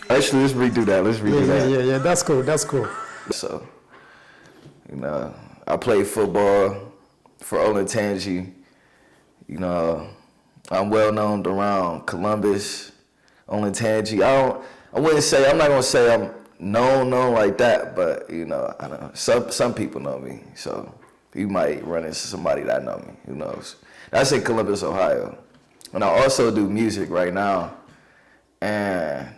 Actually, let's redo that. Let's Yeah, redo yeah, that. yeah, yeah. That's cool. That's cool. So, I played football for Olentangy. You know, I'm well known around Columbus, Olentangy. I wouldn't say, I'm not gonna say I'm known like that, but I don't know. Some people know me, so you might run into somebody that know me. Who knows? That's in Columbus, Ohio. And I also do music right now, and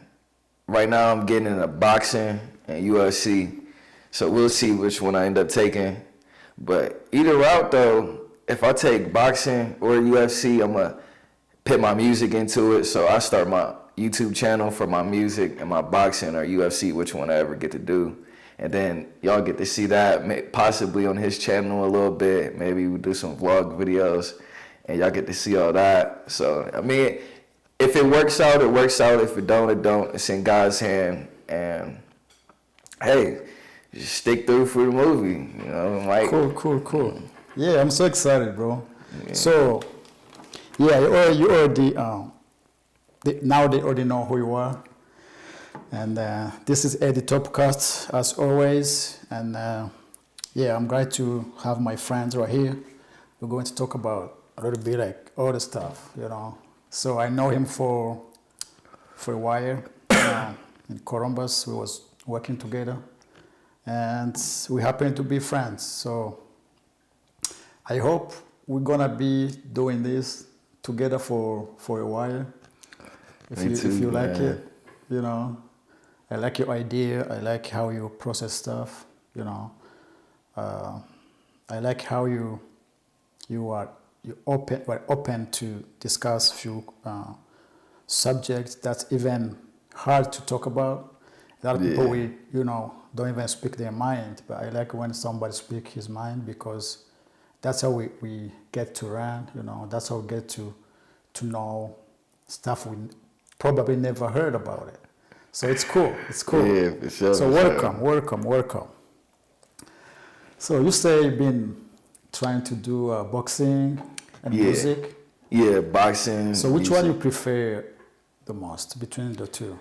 right now I'm getting into boxing and UFC. So we'll see which one I end up taking. But either route though, if I take boxing or UFC, I'm gonna put my music into it. So I start my YouTube channel for my music and my boxing or UFC, which one I ever get to do. And then y'all get to see that possibly on his channel a little bit. Maybe we'll do some vlog videos and y'all get to see all that. So, I mean, if it works out, it works out. If it don't, it don't. It's in God's hand. And hey, just stick through for the movie. Like Cool. Yeah, I'm so excited, bro. Yeah. So, yeah, you already now they already know who you are. And this is Eddie Topcast, as always. And yeah, I'm glad to have my friends right here. We're going to talk about a little bit like all the stuff, So I know him for a while. In Columbus, we was working together. And we happen to be friends. So I hope we're gonna be doing this together for a while. If you like it, I like your idea. I like how you process stuff. I like how you are open to discuss few subjects that's even hard to talk about. A lot of people don't even speak their mind, but I like when somebody speak his mind because that's how we get to learn. That's how we get to know stuff we probably never heard about it. So it's cool. Yeah, for sure. So welcome. So you say you've been trying to do boxing and music. Yeah, boxing. So which one you prefer the most between the two?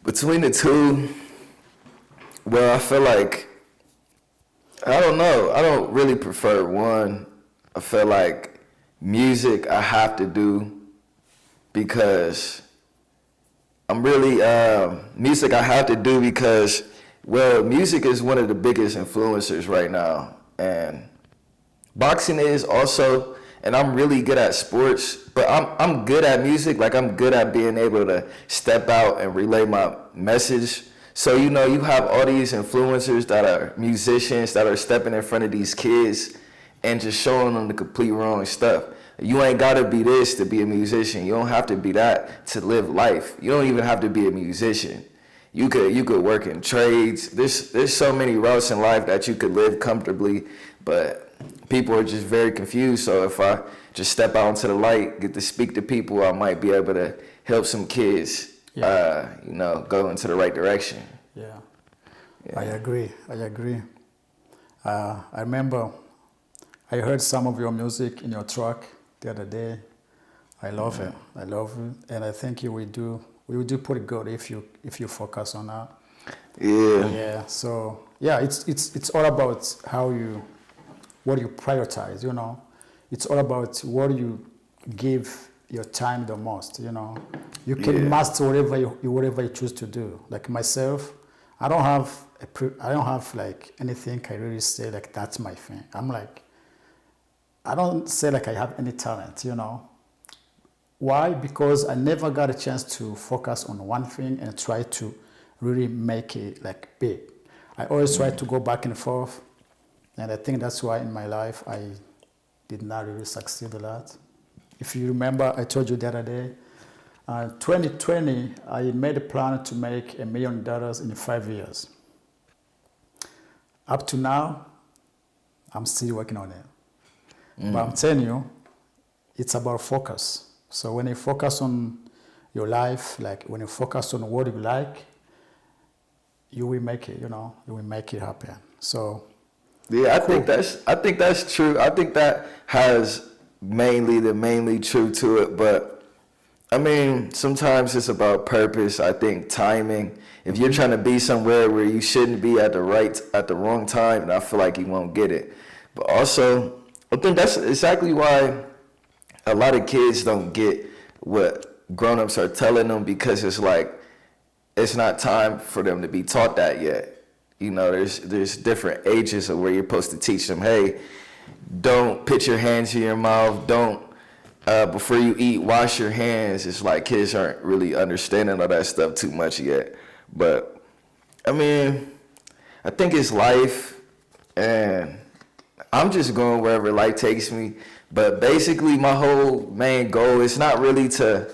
Between the two, well, I feel like, I don't know. I don't really prefer one. I feel like music I have to do because music I have to do because, well, music is one of the biggest influencers right now. And boxing is also, and I'm really good at sports, but I'm good at music. Like, I'm good at being able to step out and relay my message. So, you have all these influencers that are musicians that are stepping in front of these kids and just showing them the complete wrong stuff. You ain't gotta be this to be a musician. You don't have to be that to live life. You don't even have to be a musician. You could work in trades. There's so many routes in life that you could live comfortably, but people are just very confused. So if I just step out into the light, get to speak to people, I might be able to help some kids, go into the right direction. Yeah. I agree. I remember I heard some of your music in your truck the other day. I love it. And I think you will do pretty good if you focus on that. Yeah. So yeah, it's all about what you prioritize, It's all about what you give your time the most, You can master whatever you choose to do. Like myself, I don't have like anything I really say like that's my thing. I don't say like I have any talent, Why? Because I never got a chance to focus on one thing and try to really make it like big. I always try to go back and forth. And I think that's why in my life I did not really succeed a lot. If you remember, I told you the other day, 2020, I made a plan to make $1 million in 5 years. Up to now, I'm still working on it. But I'm telling you, it's about focus. So when you focus on your life, like when you focus on what you like, you will make it, you will make it happen. So yeah, I think that's true. I think that has mainly true to it, but I mean, sometimes it's about purpose. I think timing. If you're trying to be somewhere where you shouldn't be at the wrong time, then I feel like you won't get it. But also, I think that's exactly why a lot of kids don't get what grown-ups are telling them, because it's like it's not time for them to be taught that yet. You know, there's different ages of where you're supposed to teach them, hey, don't put your hands in your mouth, don't before you eat, wash your hands. It's like kids aren't really understanding all that stuff too much yet. But I mean, I think it's life, and I'm just going wherever life takes me. But basically, my whole main goal is not really to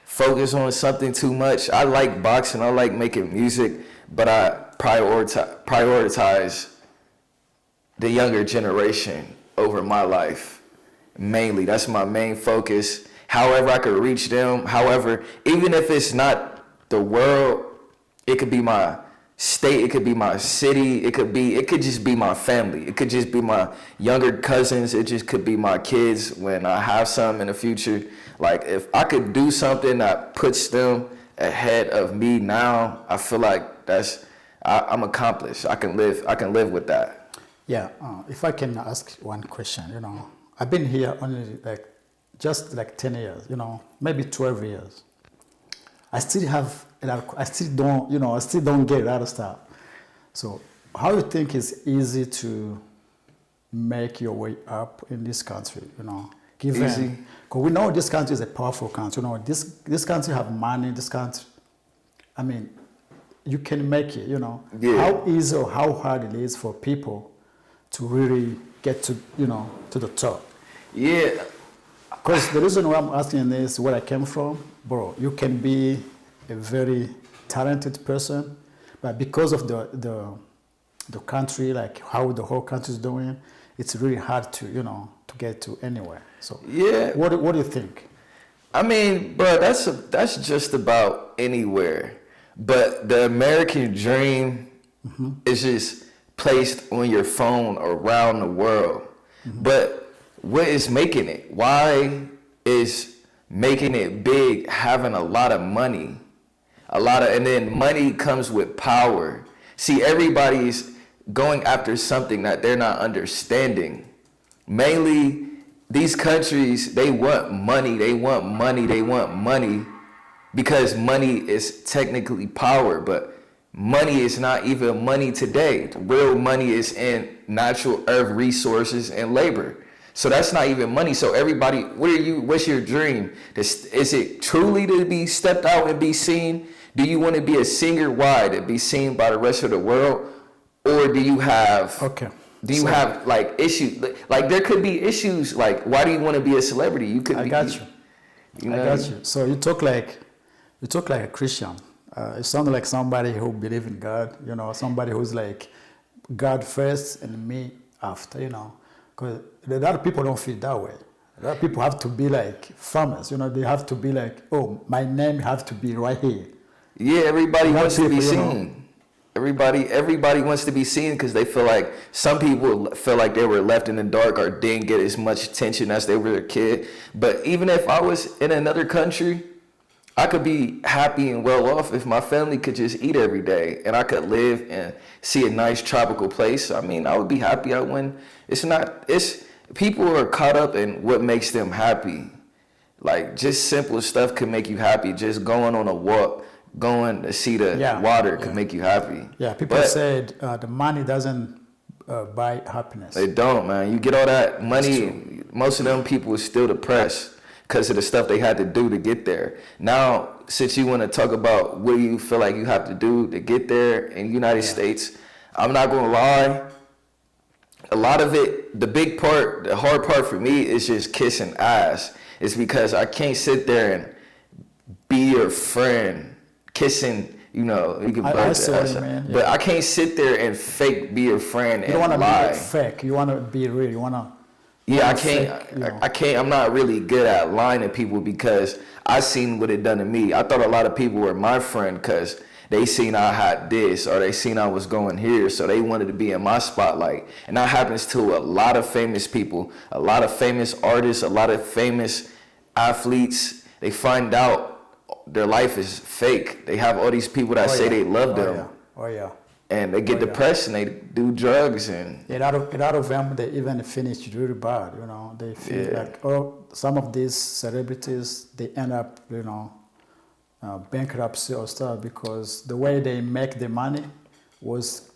focus on something too much. I like boxing, I like making music, but I prioritize the younger generation over my life. Mainly, that's my main focus. However I could reach them. However, even if it's not the world, it could be my state, it could be my city, it could just be my family. It could just be my younger cousins. It just could be my kids when I have some in the future. Like, if I could do something that puts them ahead of me now, I feel like I'm accomplished. I can live with that. Yeah, if I can ask one question, I've been here only just 10 years, maybe 12 years. I still have, I still don't get a lot of stuff. So how do you think it's easy to make your way up in this country, Given, Easy? because we know this country is a powerful country, this country have money, this country, I mean, you can make it, Yeah. How easy or how hard it is for people to really get to, to the top. Yeah. Because the reason why I'm asking this, where I came from, bro, you can be a very talented person, but because of the country, like how the whole country is doing, it's really hard to, to get to anywhere. So Yeah. what do you think? I mean, bro, that's just about anywhere. But the American dream is just placed on your phone around the world. But what is making it? Why is making it big having a lot of money? And then money comes with power. See, everybody's going after something that they're not understanding. Mainly, these countries, they want money, because money is technically power, but money is not even money today. The real money is in natural earth resources and labor. So that's not even money. So everybody, what's your dream? Is it truly to be stepped out and be seen? Do you want to be a singer? Why? To be seen by the rest of the world? Or do you have have like issues? Like there could be issues like, why do you want to be a celebrity? I got you. So you talk like a Christian. It sounds like somebody who believes in God, somebody who's like God first and me after, Because a lot of people don't feel that way. A lot of people have to be like famous, they have to be like, oh, my name has to be right here. Yeah, everybody wants to be seen. Everybody wants to be seen because they feel like, some people feel like they were left in the dark or didn't get as much attention as they were a kid. But even if I was in another country, I could be happy and well off if my family could just eat every day and I could live and see a nice tropical place. I mean, I would be happy. People are caught up in what makes them happy. Like, just simple stuff could make you happy. Just going on a walk, going to see the water could make you happy. Yeah, people said the money doesn't buy happiness. They don't, man. You get all that money, most of them people are still depressed because of the stuff they had to do to get there. Now, since you want to talk about what you feel like you have to do to get there in the United States, I'm not going to lie. A lot of it, the hard part for me is just kissing ass. It's because I can't sit there and be your friend, kissing, you can buzz the ass. But I can't sit there and fake be your friend and lie. You don't want to be fake. You want to be real. You want to... Yeah, I can't. I'm not really good at lying to people because I seen what it done to me. I thought a lot of people were my friend because they seen I had this or they seen I was going here, so they wanted to be in my spotlight. And that happens to a lot of famous people, a lot of famous artists, a lot of famous athletes. they find out their life is fake. They have all these people that say they love them. And they get depressed and they do drugs and a lot of them, they even finish really bad, you know. They feel like, some of these celebrities, they end up, you know, bankruptcy or stuff because the way they make the money was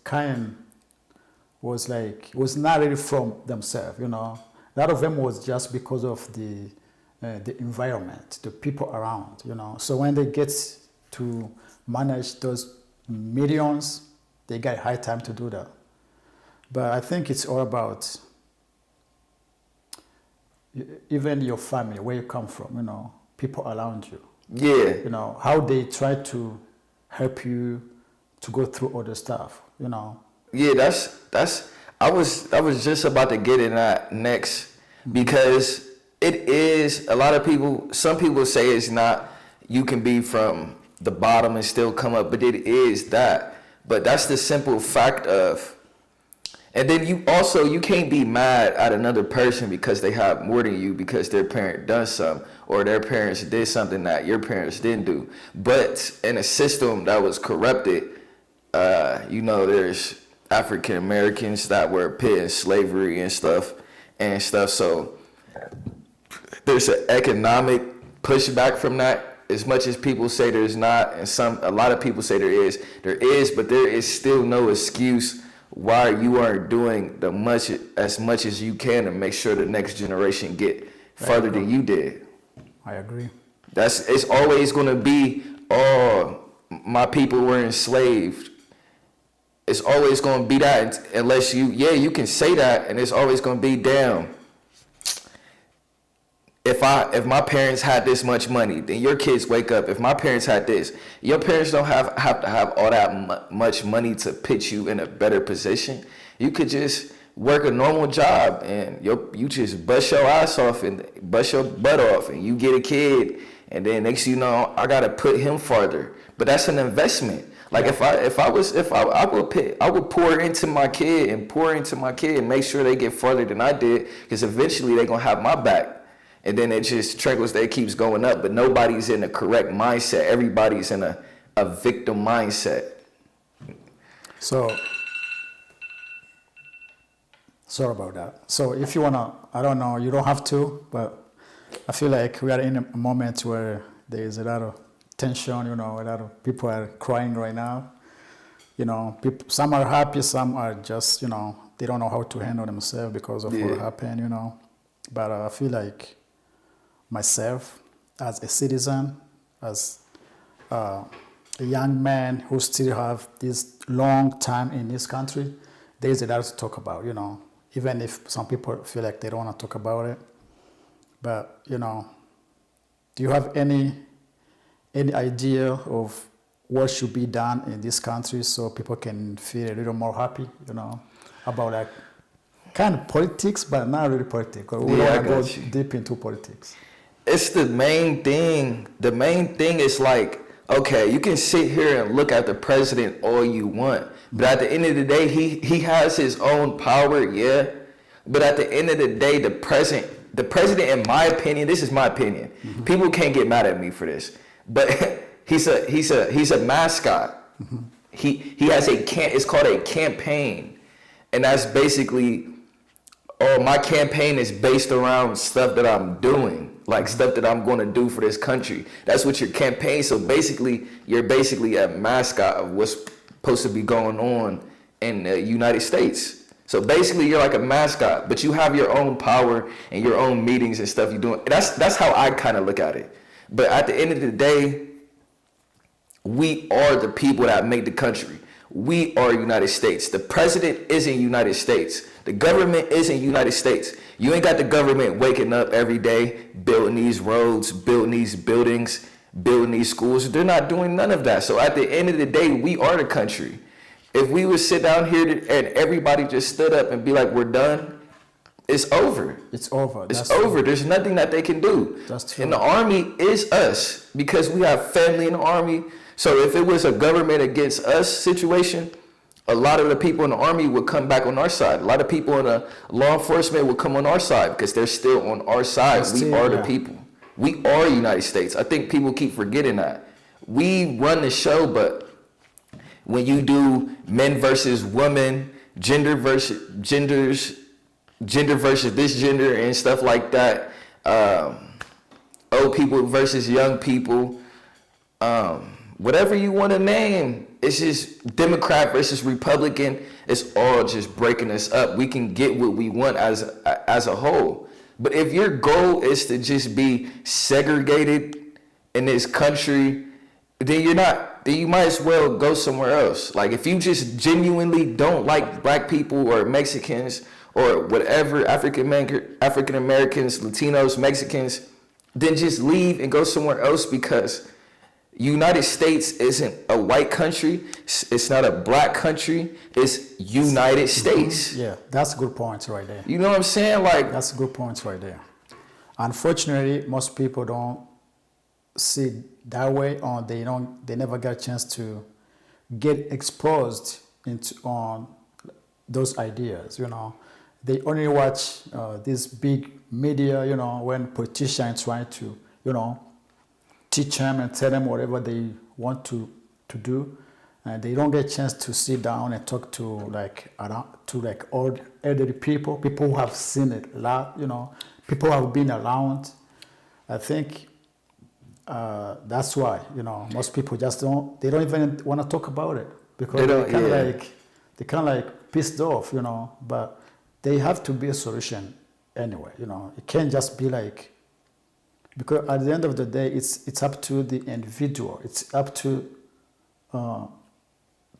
not really from themselves, you know. A lot of them was just because of the environment, the people around, you know. So when they get to manage those millions, they get high time to do that. But I think it's all about even your family, where you come from, you know, people around you. Yeah. You know, how they try to help you to go through all the stuff, you know. Yeah, I was just about to get in that next because it is a lot of people, some people say it's not, you can be from the bottom and still come up, but it is that. But that's the simple fact of, and then you can't be mad at another person because they have more than you because their parent done something or their parents did something that your parents didn't do. But in a system that was corrupted, you know, there's African Americans that were put in slavery and stuff. So there's an economic pushback from that. As much as people say there's not, and a lot of people say there is, but there is still no excuse why you aren't doing as much as you can to make sure the next generation get further than you did. I agree. It's always going to be, my people were enslaved. It's always going to be that unless you can say that, and it's always going to be, damn, if my parents had this much money, then your kids wake up. If my parents had this, your parents don't have to have all that much money to put you in a better position. You could just work a normal job and you just bust your ass off and bust your butt off and you get a kid and then next you know I gotta put him farther. But that's an investment. Like I would pour into my kid and make sure they get farther than I did because eventually they're gonna have my back. And then it just trickles, it keeps going up, but nobody's in the correct mindset. Everybody's in a victim mindset. So, sorry about that. So if you wanna, I don't know, you don't have to, but I feel like we are in a moment where there is a lot of tension, you know, a lot of people are crying right now. You know, some are happy, some are just, you know, they don't know how to handle themselves because of what happened, you know. But I feel like myself, as a citizen, as a young man who still have this long time in this country, there is a lot to talk about, you know, even if some people feel like they don't want to talk about it. But, you know, do you have any idea of what should be done in this country so people can feel a little more happy, you know, about like kind of politics, but not really politics. We don't want to go deep into politics. It's the main thing. The main thing is like, okay, you can sit here and look at the president all you want, but at the end of the day, he has his own power, yeah. But at the end of the day, the president, in my opinion, this is my opinion. Mm-hmm. People can't get mad at me for this, but he's a mascot. Mm-hmm. He has it's called a campaign, and that's basically, my campaign is based around stuff that I'm doing. Like stuff that I'm going to do for this country. That's what your campaign. So basically, you're basically a mascot of what's supposed to be going on in the United States. So basically, you're like a mascot, but you have your own power and your own meetings and stuff you're doing. That's how I kind of look at it. But at the end of the day, we are the people that make the country. We are United States. The president isn't United States. The government isn't United States. You ain't got the government waking up every day, building these roads, building these buildings, building these schools. They're not doing none of that. So at the end of the day, we are the country. If we would sit down here and everybody just stood up and be like, we're done, it's over. It's over. It's over. There's nothing that they can do. That's true. And the army is us because we have family in the army. So if it was a government against us situation, a lot of the people in the army would come back on our side. A lot of people in the law enforcement would come on our side because they're still on our side. We are the people. We are United States. I think people keep forgetting that. We run the show, but when you do men versus women, gender versus this gender and stuff like that, old people versus young people, whatever you want to name, it's just Democrat versus Republican. It's all just breaking us up. We can get what we want as a whole. But if your goal is to just be segregated in this country, then you're not. Then you might as well go somewhere else. Like if you just genuinely don't like black people or Mexicans or whatever, African Americans, Latinos, Mexicans, then just leave and go somewhere else, because United States isn't a white country. It's not a black country. It's United States. Yeah, that's a good point right there. You know what I'm saying? Like, that's a good point right there. Unfortunately, most people don't see it that way, or they never get a chance to get exposed into on those ideas. They only watch this big media, when politicians trying to, teach them and tell them whatever they want to do, and they don't get a chance to sit down and talk to old elderly people who have seen it a lot, people who have been around. I think that's why, most people just don't even want to talk about it, because they kind of like pissed off, but they have to be a solution anyway, It can't just be like, because at the end of the day, it's up to the individual. It's up to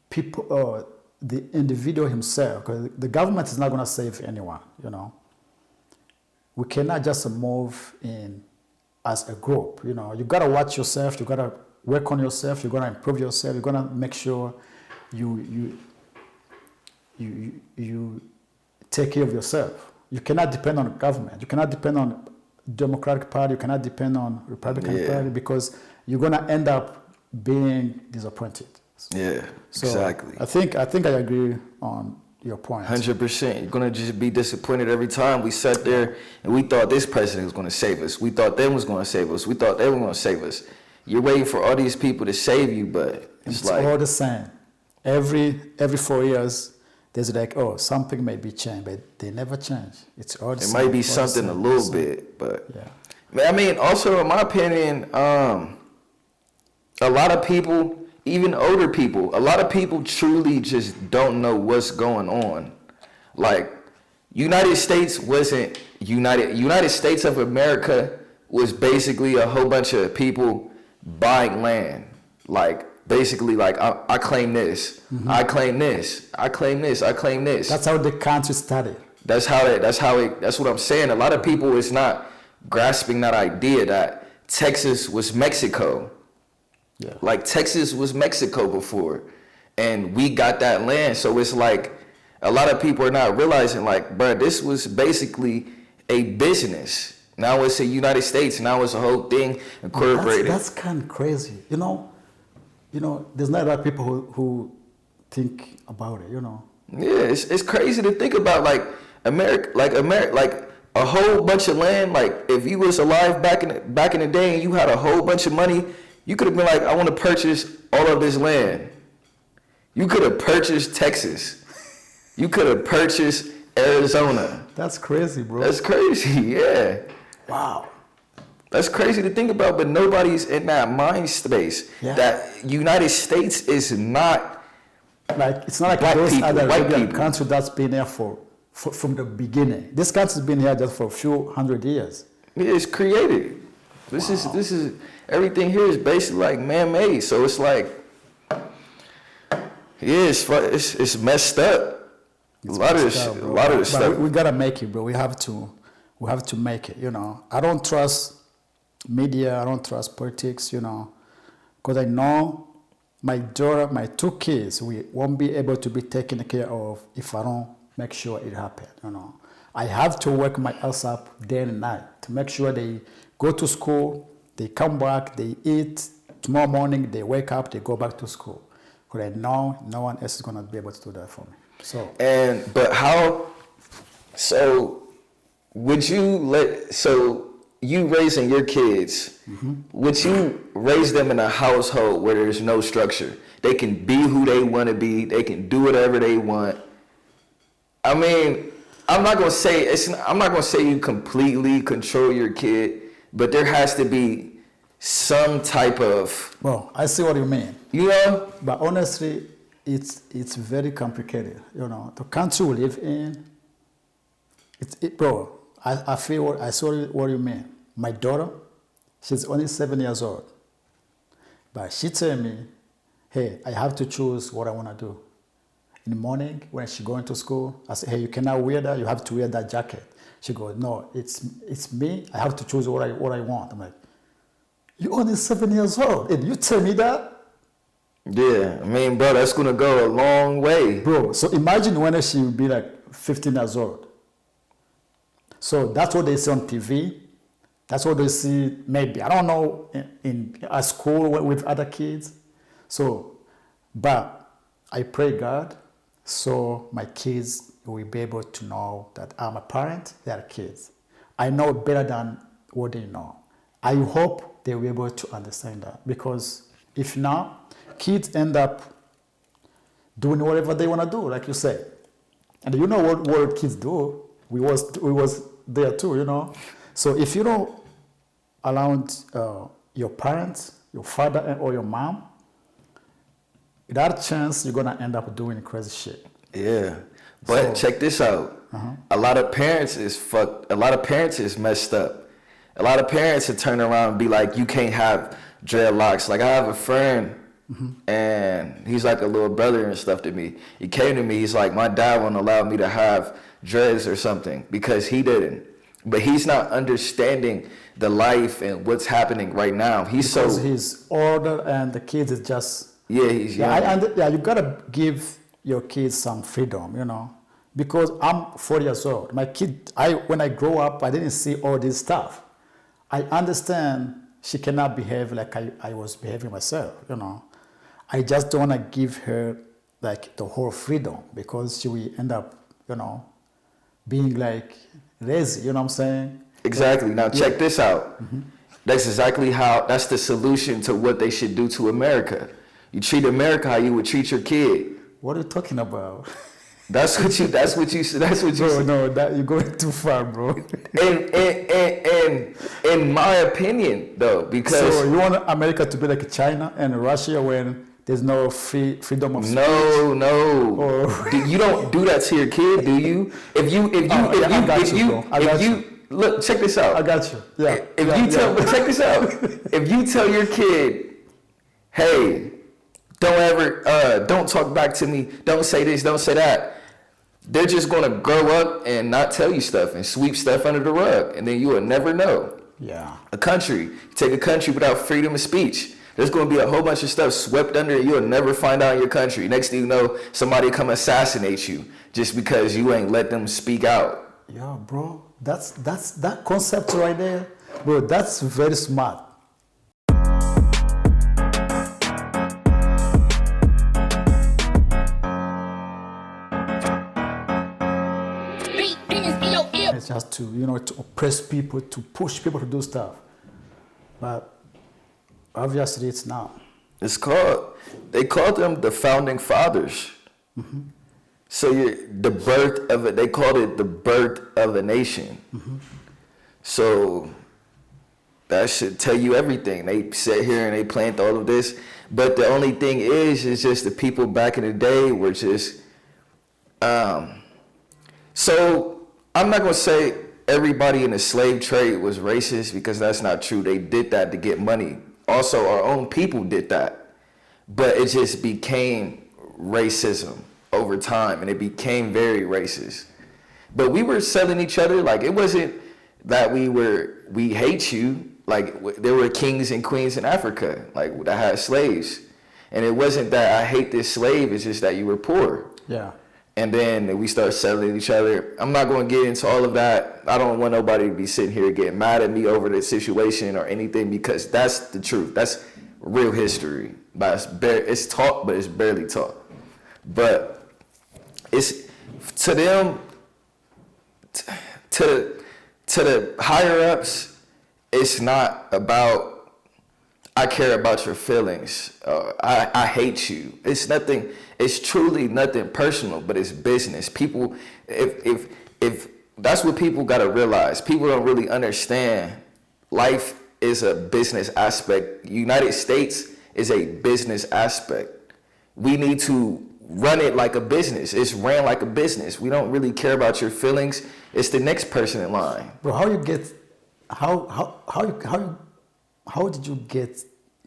people, the individual himself, because the government is not going to save anyone, We cannot just move in as a group, You got to watch yourself. You got to work on yourself. You got to improve yourself. You got to make sure you take care of yourself. You cannot depend on government. You cannot depend on Democratic Party. You cannot depend on Republican Party, because you're gonna end up being disappointed. Yeah, so exactly. I think I agree on your point. 100%. You're gonna just be disappointed every time. We sat there and we thought this president was gonna save us. We thought them was gonna save us. We thought they were gonna save us. You're waiting for all these people to save you, but it's like all the same. Every 4 years. There's like, something may be changed, but they never change. It's all the same. It might be something a little bit, but yeah. I mean, also in my opinion, a lot of people, even older people, a lot of people truly just don't know what's going on. Like, United States wasn't United States of America was basically a whole bunch of people buying land. Like, basically, like, I claim this, I claim this, I claim this, I claim this. That's how the country started. That's what I'm saying. A lot of people is not grasping that idea that Texas was Mexico. Yeah. Like, Texas was Mexico before, and we got that land. So it's like, a lot of people are not realizing, like, bro, this was basically a business. Now it's a United States. Now it's a whole thing incorporated. That's kind of crazy, there's not a lot of people who think about it, Yeah, it's crazy to think about, like America, like a whole bunch of land. Like, if you was alive back in the day and you had a whole bunch of money, you could have been like, I want to purchase all of this land. You could have purchased Texas. You could have purchased Arizona. That's crazy, bro. That's crazy, yeah. Wow. That's crazy to think about, but nobody's in that mind space. Yeah. That United States is not like, it's not like those other Arabian countries that's been there from the beginning. This country's been here just for a few hundred years. It's created. This is everything here is basically like man-made. So it's like, it's messed up. A lot of the stuff. We gotta make it, bro. We have to make it. I don't trust media, I don't trust politics, because I know my daughter, my 2 kids, we won't be able to be taken care of if I don't make sure it happens, I have to work my ass up day and night to make sure they go to school, they come back, they eat, tomorrow morning they wake up, they go back to school. Because I know no one else is going to be able to do that for me. you raising your kids, would you raise them in a household where there's no structure? They can be who they want to be. They can do whatever they want. I mean, I'm not gonna say you completely control your kid, but there has to be some type of. Well, I see what you mean. You know. But honestly, it's very complicated. You know, the country we live in. Bro, I feel I saw what you mean. My daughter, she's only 7 years old, but she tell me, hey, I have to choose what I want to do. In the morning, when she going to school, I say, hey, you cannot wear that. You have to wear that jacket. She goes, no, it's me. I have to choose what I want. I'm like, you're only 7 years old, and you tell me that? Yeah, I mean, bro, that's gonna go a long way, bro. So imagine when she will be like 15 years old. So that's what they see on TV. That's what they see, maybe, I don't know, in at school with other kids. So, but I pray God, so my kids will be able to know that I'm a parent, they are kids. I know better than what they know. I hope they will be able to understand that, because if not, kids end up doing whatever they want to do, like you said. And you know what kids do? We was there too, you know. So if you don't allow your parents, your father or your mom, that chance you're gonna end up doing crazy shit. Yeah, but check this out. A lot of parents is fucked. A lot of parents is messed up. A lot of parents would turn around and be like, "You can't have dreadlocks." Like I have a friend, and he's like a little brother and stuff to me. He came to me. He's like, "My dad won't allow me to have dreads or something because he didn't." But he's not understanding the life and what's happening right now. Because he's older and the kids is just. Yeah, he's young. You gotta give your kids some freedom, you know. Because I'm 40 years old. My kid, when I grow up, I didn't see all this stuff. I understand she cannot behave like I was behaving myself, you know. I just don't wanna give her like the whole freedom, because she will end up, you know, being like lazy, you know what I'm saying? Exactly. Now check this out. That's that's the solution to what they should do to America. You treat America how you would treat your kid. What are you talking about? That's what you Bro, no, that you're going too far, bro. In my opinion, though, because so you want America to be like China and Russia when there's no freedom of speech? No. Or You don't do that to your kid, do you? If you look, check this out. I got you. Yeah. Check this out. If you tell your kid, hey, don't talk back to me, don't say this, don't say that, they're just gonna grow up and not tell you stuff and sweep stuff under the rug, and then you will never know. Yeah. You take a country without freedom of speech, there's gonna be a whole bunch of stuff swept under it. You'll never find out in your country. Next thing you know, somebody come assassinate you just because you ain't let them speak out. Yeah, bro. That's that concept right there, bro. That's very smart. It's just to, you know, to oppress people, to push people to do stuff, but obviously it's not. They called them the founding fathers. So the birth of it, they called it the birth of a nation. So that should tell you everything. They sit here and they planned all of this, but the only thing is just the people back in the day were just, so I'm not gonna say everybody in the slave trade was racist, because that's not true. They did that to get money. Also, our own people did that, but it just became racism over time, and it became very racist. But we were selling each other. Like, it wasn't that we hate you. Like, there were kings and queens in Africa, like, that had slaves, and it wasn't that I hate this slave. It's just that you were poor. Yeah. And then we start selling each other. I'm not going to get into all of that. I don't want nobody to be sitting here getting mad at me over the situation or anything, because that's the truth. That's real history. But it's taught, but it's barely taught. But it's to them, to the higher ups, it's not about I care about your feelings. I hate you. It's nothing. It's truly nothing personal, but it's business. People, if that's what people got to realize. People don't really understand. Life is a business aspect. United States is a business aspect. We need to run it like a business. It's ran like a business. We don't really care about your feelings. It's the next person in line. Bro, how did you get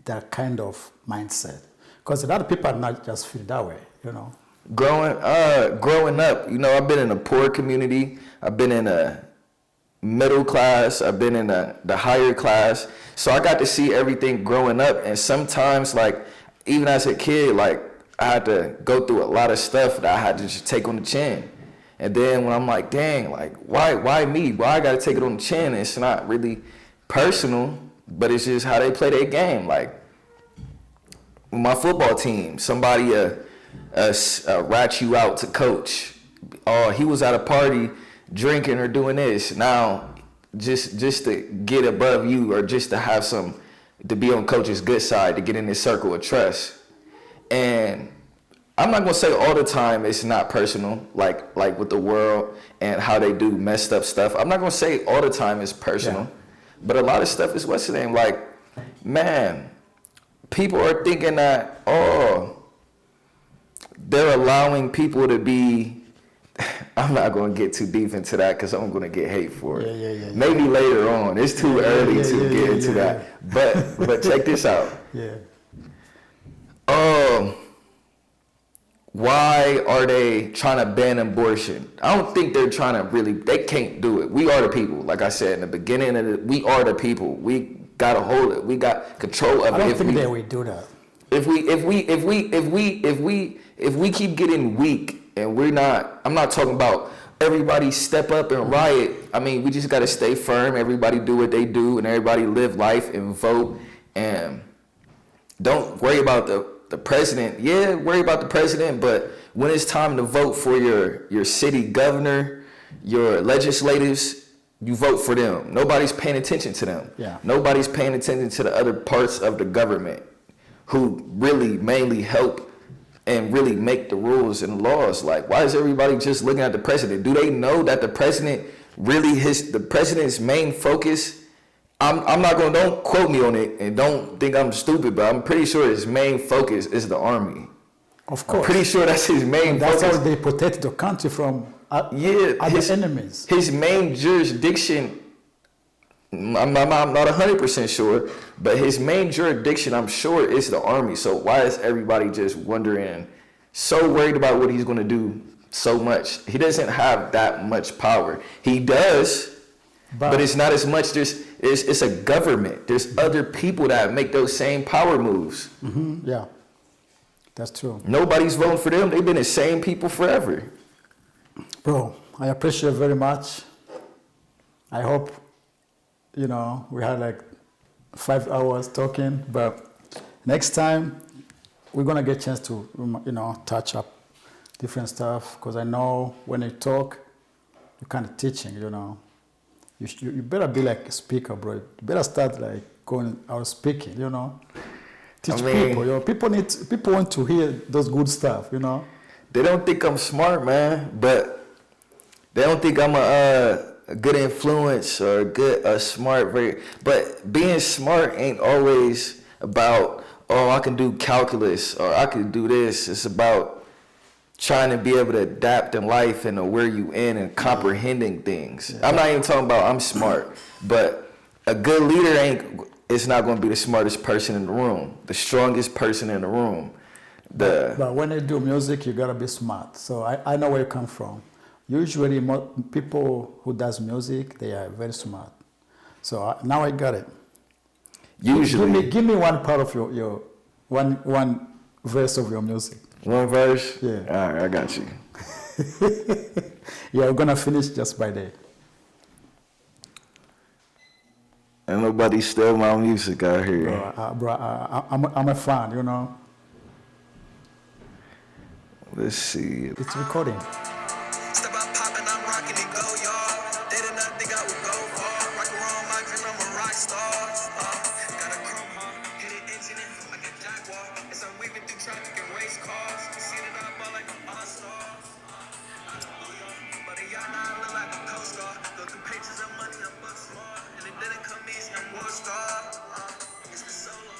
that kind of mindset? Because a lot of people are not just feel that way, you know. Growing up, you know, I've been in a poor community. I've been in a middle class. I've been in the higher class. So I got to see everything growing up. And sometimes, like, even as a kid, like, I had to go through a lot of stuff that I had to just take on the chin. And then when I'm like, dang, like, why me? Why I got to take it on the chin? It's not really personal, but it's just how they play their game. Like, my football team, somebody rat you out to coach. Oh, he was at a party drinking or doing this. Now, just to get above you, or just to have to be on coach's good side, to get in this circle of trust. And I'm not gonna say all the time it's not personal, like with the world and how they do messed up stuff. I'm not gonna say all the time it's personal, yeah. But a lot of stuff is what's the name? Like, man, people are thinking that, oh, they're allowing people to be. I'm not gonna get too deep into that because I'm gonna get hate for it. Yeah. Maybe later on. It's too early to get into that. But check this out. Yeah. Why are they trying to ban abortion? I don't think they're trying to really. They can't do it. We are the people. Like I said in the beginning, we are the people. We gotta hold it. We got control of it. I don't think that we do that. If we keep getting weak and we're not. I'm not talking about everybody step up and riot. I mean, we just gotta stay firm. Everybody do what they do, and everybody live life and vote, and don't worry about the president. Yeah, worry about the president, but when it's time to vote for your city governor, your legislators, you vote for them. Nobody's paying attention to them. Yeah. Nobody's paying attention to the other parts of the government who really mainly help and really make the rules and laws. Like, why is everybody just looking at the president? Do they know that the president really, the president's main focus, I'm not going to, don't quote me on it and don't think I'm stupid, but I'm pretty sure his main focus is the army. Of course. I'm pretty sure that's his main focus. That's how they protect the country from other enemies. His main jurisdiction, I'm not 100% sure, but his main jurisdiction, I'm sure, is the army. So why is everybody just wondering, so worried about what he's going to do so much? He doesn't have that much power. He does, but it's not as much. It's a government. There's other people that make those same power moves. Mm-hmm. Yeah, that's true. Nobody's voting for them. They've been the same people forever. Bro, I appreciate very much. I hope, we had like 5 hours talking, but next time we're gonna get a chance to, touch up different stuff, because I know when you talk, you're kind of teaching, You better be like a speaker, bro. You better start like going out speaking, Teach people, people want to hear those good stuff, They don't think I'm smart, man, but they don't think I'm a good influence or a smart, but being smart ain't always about, oh, I can do calculus or I can do this. It's about trying to be able to adapt in life and where you in and comprehending things. Yeah. I'm not even talking about I'm smart, but a good leader it's not going to be the smartest person in the room, the strongest person in the room. But when you do music, you got to be smart. So I know where you come from. Usually people who does music, they are very smart. So now I got it. Usually. Give me one part of your one verse of your music. One verse? Yeah. All right, I got you. Yeah, we're going to finish just by day. Ain't nobody steal my music out here. I'm a fan, Let's see. It's recording. Step out poppin', I'm rockin' it, go, y'all. They did not think I would go far. Rock around my dream, I'm a rock star.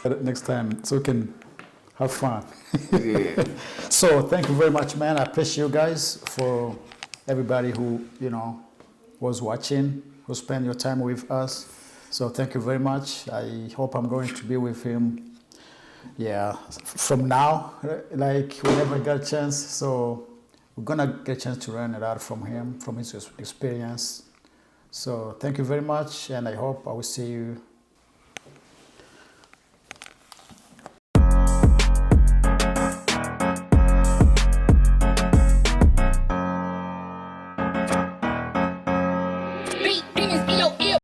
next time so we can have fun. Yeah. So thank you very much, man. I appreciate you guys for everybody who, was watching, who spent your time with us. So thank you very much. I hope I'm going to be with him, from now, like whenever I get a chance. So we're gonna get a chance to learn a lot from him, from his experience. So thank you very much, and I hope I will see you